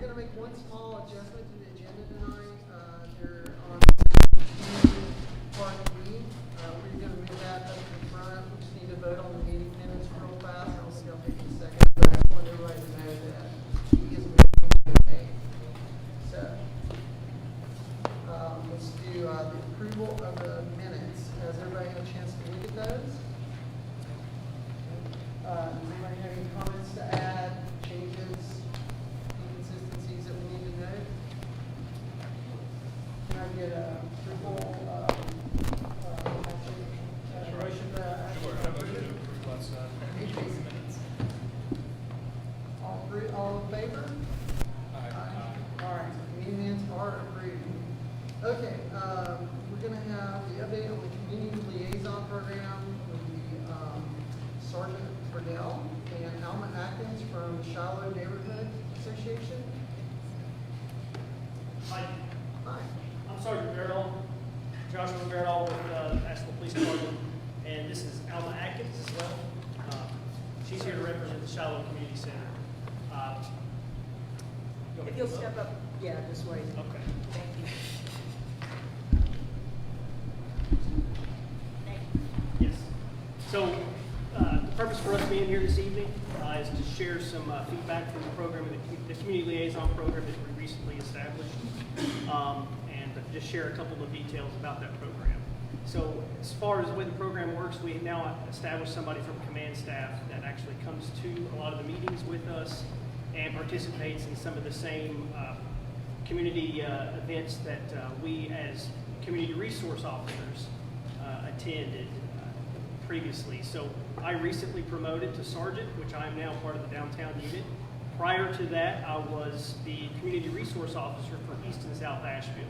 going to make one small adjustment to the agenda tonight. They're on part B. We're going to move that up to the front. We just need to vote on the meeting minutes real fast. I don't think I'll take a second, but I want everybody to know that he is moving to A. So let's do the approval of the minutes. Has everybody had a chance to look at those? Does anybody have any comments to add, changes, inconsistencies that we need to note? Can I get a approval, motion to Sure, I motion to approve last minutes. all in favor? Aye. All right, meeting minutes are approved. Okay, we're gonna have the update on the community liaison program with the Sergeant Burdell and Alma Atkins from the Shiloh Neighborhood Association. Hi, Hi. I'm Sergeant Barrell, Joshua Barrell with the Asheville Police Department, and this is Alma Atkins as well. She's here to represent the Shiloh Community Center. You want me If to you'll go up? step up, yeah, just wait. Okay. Thank you. Yes. So the purpose for us being here this evening is to share some feedback from the program, the community liaison program that we recently established, and just share a couple of details about that program. So as far as the way the program works, we have now established somebody from command staff that actually comes to a lot of the meetings with us and participates in some of the same community events that we as community resource officers attended previously. So I recently promoted to sergeant, which I am now part of the downtown unit. Prior to that, I was the community resource officer for East and South Asheville.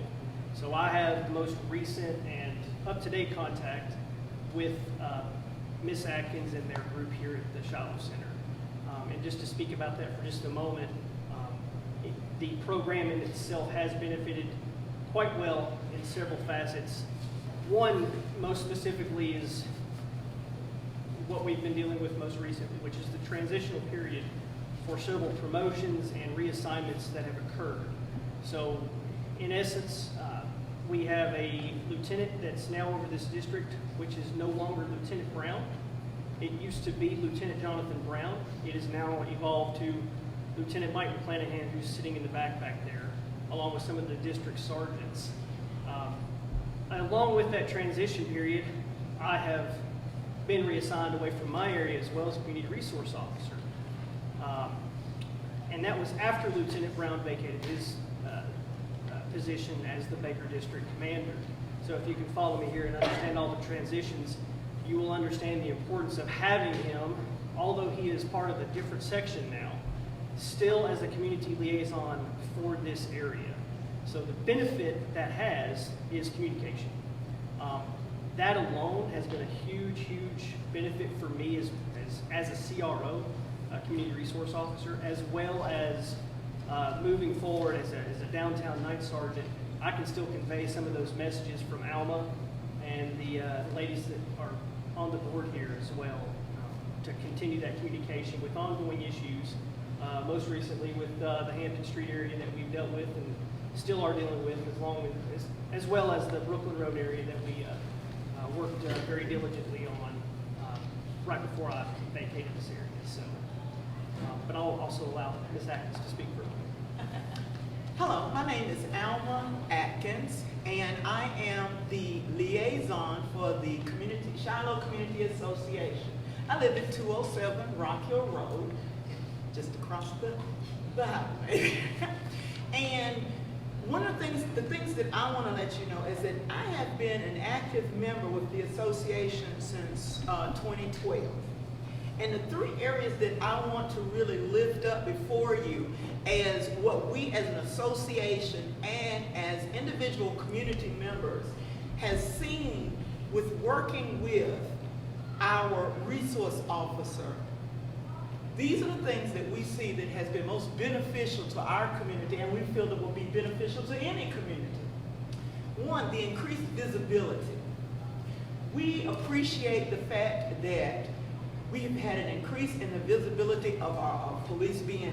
So I have the most recent and up-to-date contact with Ms. Atkins and their group here at the Shiloh Center. And just to speak about that for just a moment, the program in itself has benefited quite well in several facets. One, most specifically, is what we've been dealing with most recently, which is the transitional period for several promotions and reassignments that have occurred. So, in essence, we have a lieutenant that's now over this district, which is no longer Lieutenant Brown. It used to be Lieutenant Jonathan Brown. It has now evolved to Lieutenant Mike McClanahan, who's sitting in the back there, along with some of the district sergeants. Along with that transition period, I have been reassigned away from my area as well as community resource officer. And that was after Lieutenant Brown vacated his position as the Baker District Commander. So if you can follow me here and understand all the transitions, you will understand the importance of having him, although he is part of a different section now, still as a community liaison for this area. So the benefit that has is communication. That alone has been a huge, huge benefit for me as a CRO, a community resource officer, as well as moving forward as a downtown night sergeant. I can still convey some of those messages from Alma and the ladies that are on the board here as well, to continue that communication with ongoing issues, most recently with the Hampton Street area that we've dealt with and still are dealing with, as well as the Brooklyn Road area that we worked very diligently on right before I vacated this area. So, but I'll also allow Ms. Atkins to speak for a moment. Hello, my name is Alma Atkins, and I am the liaison for the Shiloh Community Association. I live at 207 Rock Hill Road, just across the highway. And one of the things that I want to let you know is that I have been an active member with the association since 2012. And the three areas that I want to really lift up before you as what we as an association and as individual community members has seen with working with our resource officer. These are the things that we see that has been most beneficial to our community, and we feel that will be beneficial to any community. One, the increased visibility. We appreciate the fact that we've had an increase in the visibility of our police being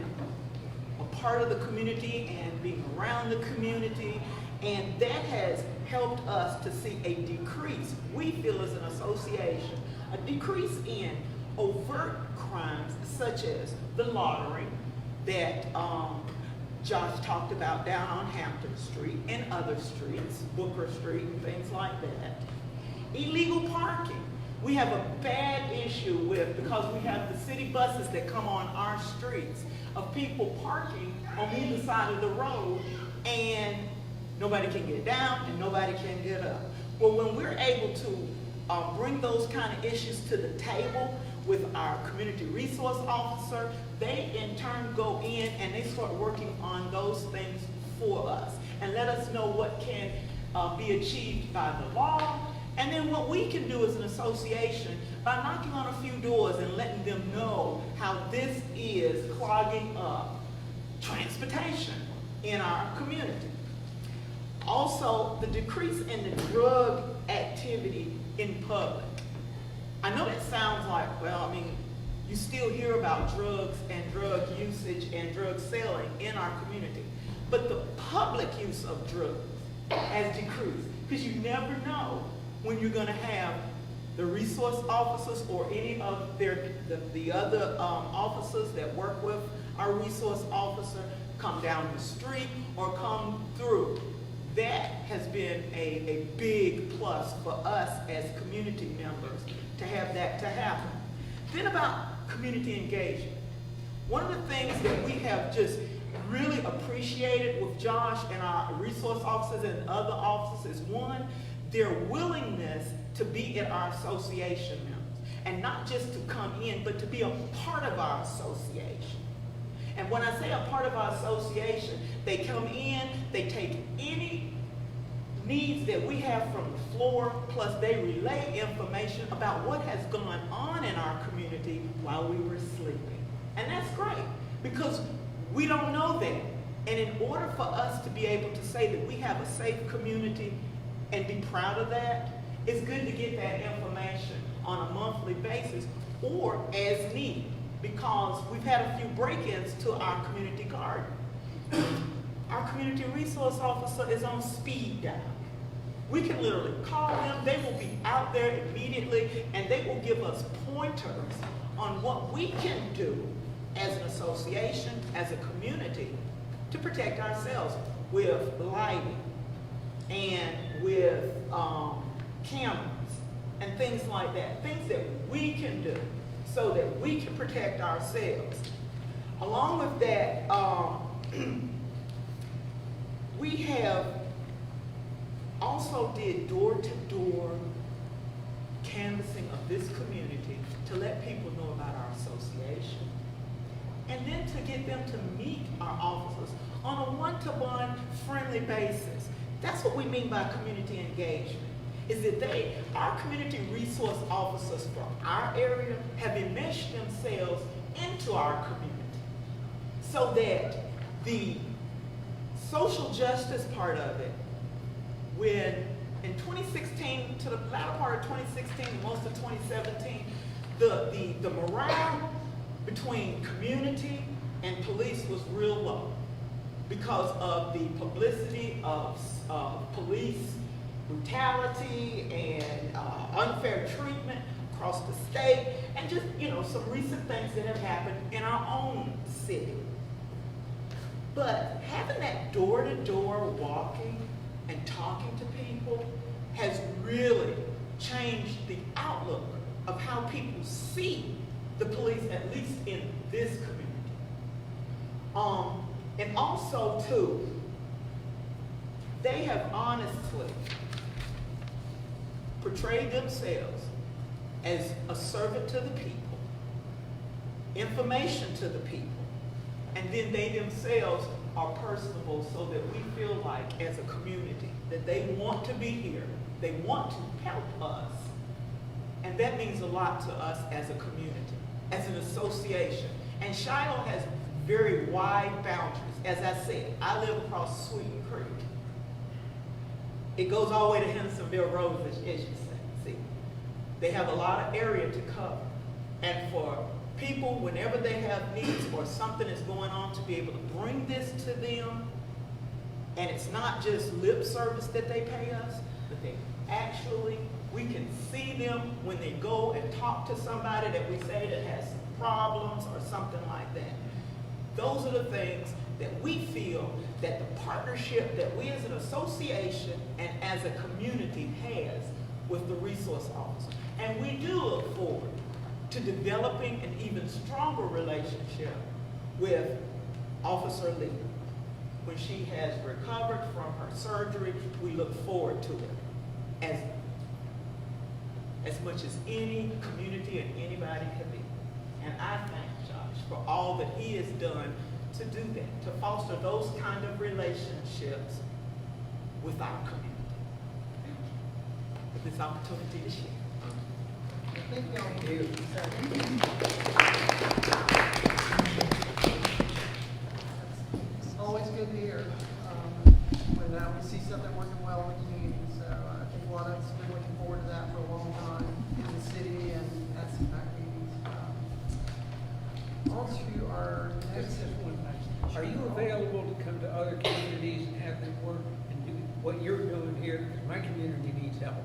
part of the community and being around the community, and that has helped us to see a decrease, we feel as an association, a decrease in overt crimes such as the lottery that Josh talked about down on Hampton Street and other streets, Booker Street and things like that. Illegal parking. We have a bad issue with, because we have the city buses that come on our streets, of people parking on either side of the road, and nobody can get down and nobody can get up. Well, when we're able to bring those kind of issues to the table with our community resource officer, they in turn go in and they start working on those things for us and let us know what can be achieved by the law, and then what we can do as an association by knocking on a few doors and letting them know how this is clogging up transportation in our community. Also, the decrease in the drug activity in public. I know that sounds like, well, I mean, you still hear about drugs and drug usage and drug selling in our community, but the public use of drugs has decreased, because you never know when you're going to have the resource officers or any of the other officers that work with our resource officer come down the street or come through. That has been a big plus for us as community members to have that to happen. Then about community engagement. One of the things that we have just really appreciated with Josh and our resource officers and other officers is, one, their willingness to be at our association members, and not just to come in, but to be a part of our association. And when I say a part of our association, they come in, they take any needs that we have from the floor, plus they relay information about what has gone on in our community while we were sleeping. And that's great, because we don't know that. And in order for us to be able to say that we have a safe community and be proud of that, it's good to get that information on a monthly basis or as needed, because we've had a few break-ins to our community garden. Our community resource officer is on speed dial. We can literally call them, they will be out there immediately, and they will give us pointers on what we can do as an association, as a community, to protect ourselves with lighting and with cameras and things like that, things that we can do so that we can protect ourselves. Along with that, we have also did door-to-door canvassing of this community to let people know about our association, and then to get them to meet our officers on a one-to-one friendly basis. That's what we mean by community engagement, is that our community resource officers for our area have enmeshed themselves into our community so that the social justice part of it, when in 2016, to the latter part of 2016, most of 2017, the morale between community and police was real low because of the publicity of police brutality and unfair treatment across the state, and just, some recent things that have happened in our own city. But having that door-to-door walking and talking to people has really changed the outlook of how people see the police, at least in this community. And also, too, they have honestly portrayed themselves as a servant to the people, information to the people, and then they themselves are personable, so that we feel like, as a community, that they want to be here, they want to help us, and that means a lot to us as a community, as an association. And Shiloh has very wide boundaries. As I said, I live across Sweeten Creek. It goes all the way to Hendersonville Road, as you see. They have a lot of area to cover. And for people, whenever they have needs or something is going on, to be able to bring this to them. And it's not just lip service that they pay us, but they actually, we can see them when they go and talk to somebody that we say that has some problems or something like that. Those are the things that we feel that the partnership that we as an association and as a community has with the resource officer. And we do look forward to developing an even stronger relationship with Officer Lee. When she has recovered from her surgery, we look forward to it as much as any community and anybody can be. And I thank Josh for all that he has done to do that, to foster those kind of relationships with our community. With this opportunity to share. Thank you all. It's always good to hear when we see something working well in the community. So I think a lot of us have been looking forward to that for a long time in the city and at CPAC meetings. On to our next. Are you available to come to other communities and have them work and do what you're doing here? Because my community needs help.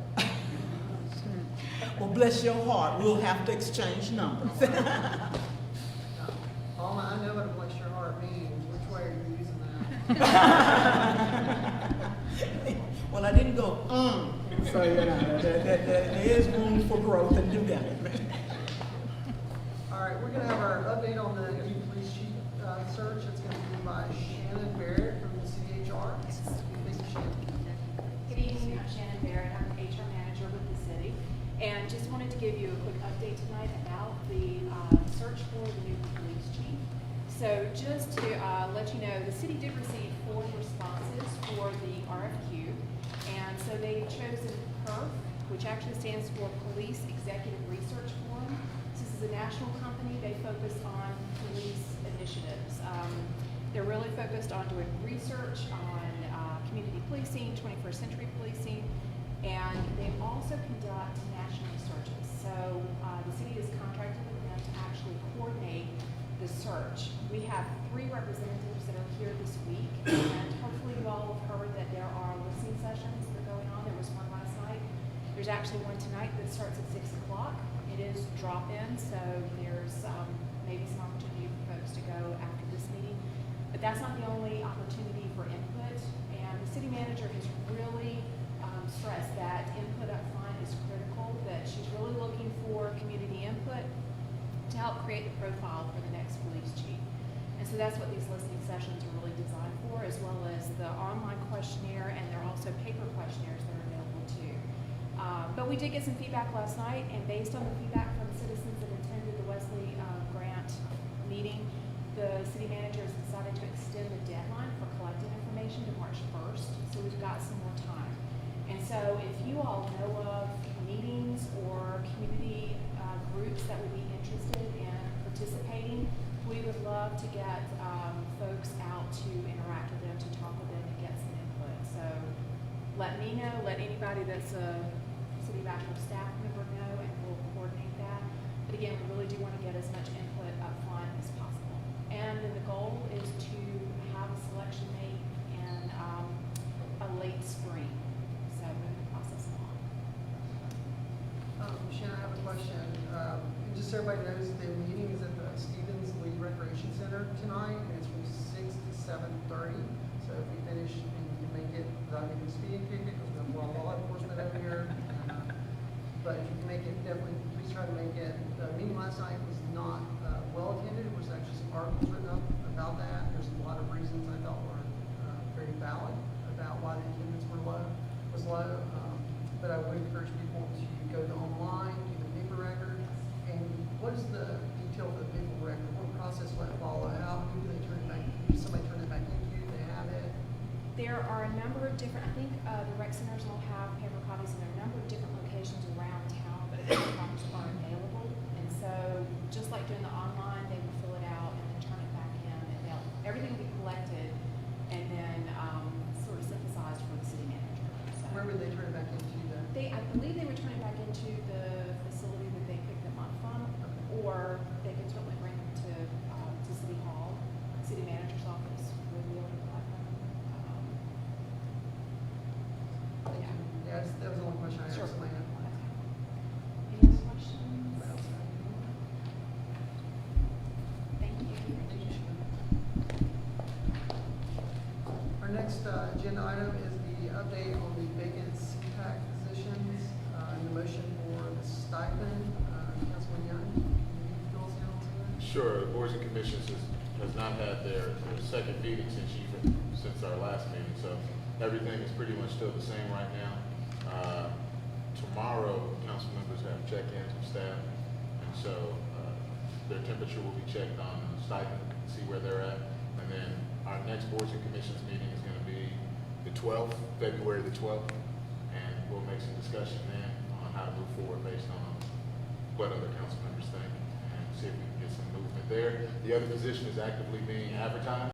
Well, bless your heart, we'll have to exchange numbers. Alma, I know what a bless your heart means. Which way are you using that? Well, I didn't go, so there is room for growth and development. All right, we're going to have our update on the new police chief search. It's going to be by Shannon Barrett from the CHR. Thank you, Shannon. Good evening, I'm Shannon Barrett. I'm the HR manager with the city. And just wanted to give you a quick update tonight about the search for the new police chief. So just to let you know, the city did receive 4 responses for the RFQ. And so they've chosen PERF, which actually stands for Police Executive Research Forum. This is a national company. They focus on police initiatives. They're really focused on doing research on community policing, 21st century policing, and they also conduct national searches. So the city is contracted with them to actually coordinate the search. We have 3 representatives that are here this week, and hopefully you all have heard that there are listening sessions that are going on. There was one last night. There's actually one tonight that starts at 6 o'clock. It is drop-in, so there's maybe some opportunity for folks to go after this meeting. But that's not the only opportunity for input, and the city manager has really stressed that input up front is critical, that she's really looking for community input to help create the profile for the next police chief. And so that's what these listening sessions are really designed for, as well as the online questionnaire, and there are also paper questionnaires that are available too. But we did get some feedback last night, and based on the feedback from citizens that attended the Wesley Grant meeting, the city manager has decided to extend the deadline for collecting information to March 1st, so we've got some more time. And so if you all know of meetings or community groups that would be interested in participating, we would love to get folks out to interact with them, to talk with them, and get some input. So let me know, let anybody that's a City of Asheville staff member know, and we'll coordinate that. But again, we really do want to get as much input up front as possible. And then the goal is to have a selection made in a late spring. So moving the process along. Shannon, I have a question. Just so everybody knows, the meeting is at the Stevens Lee Recreation Center tonight, and it's from 6 to 7:30. So if we finish and you can make it, without getting a speeding ticket, because we have a lot of law enforcement over here. But if you can make it, definitely please try to make it. The meeting last night was not well attended. There was actually some articles written up about that. There's a lot of reasons I thought were very valid about why the attendance was low. But I would encourage people to go to online, do the paper record. And what is the detail of the paper record? What process will it follow? How do they turn it back? Does somebody turn it back into you? They have it? There are a number of different, I think the rec centers will have paper copies, and there are a number of different locations around town that paper copies are available. And so just like doing the online, they will fill it out and then turn it back in, and everything will be collected and then sort of synthesized for the city manager. So Where would they turn it back into then? I believe they would turn it back into the facility that they picked them up from, or they could certainly Yes, that was the only question I asked Sure. Lana. Any other questions? Thank you. Our next agenda item is the update on the vacant CPAC positions, and the motion for the stipend. Councilman Young, can you fill us in on that? Sure, the boards and commissions has not had their second meeting since our last meeting, so everything is pretty much still the same right now. Tomorrow, council members have check-ins with staff, and so, their temperature will be checked on stipend, see where they're at. And then our next boards and commissions meeting is gonna be the 12th, February the 12th, and we'll make some discussion then on how to move forward based on what other council members think, and see if we can get some movement there. The other position is actively being advertised.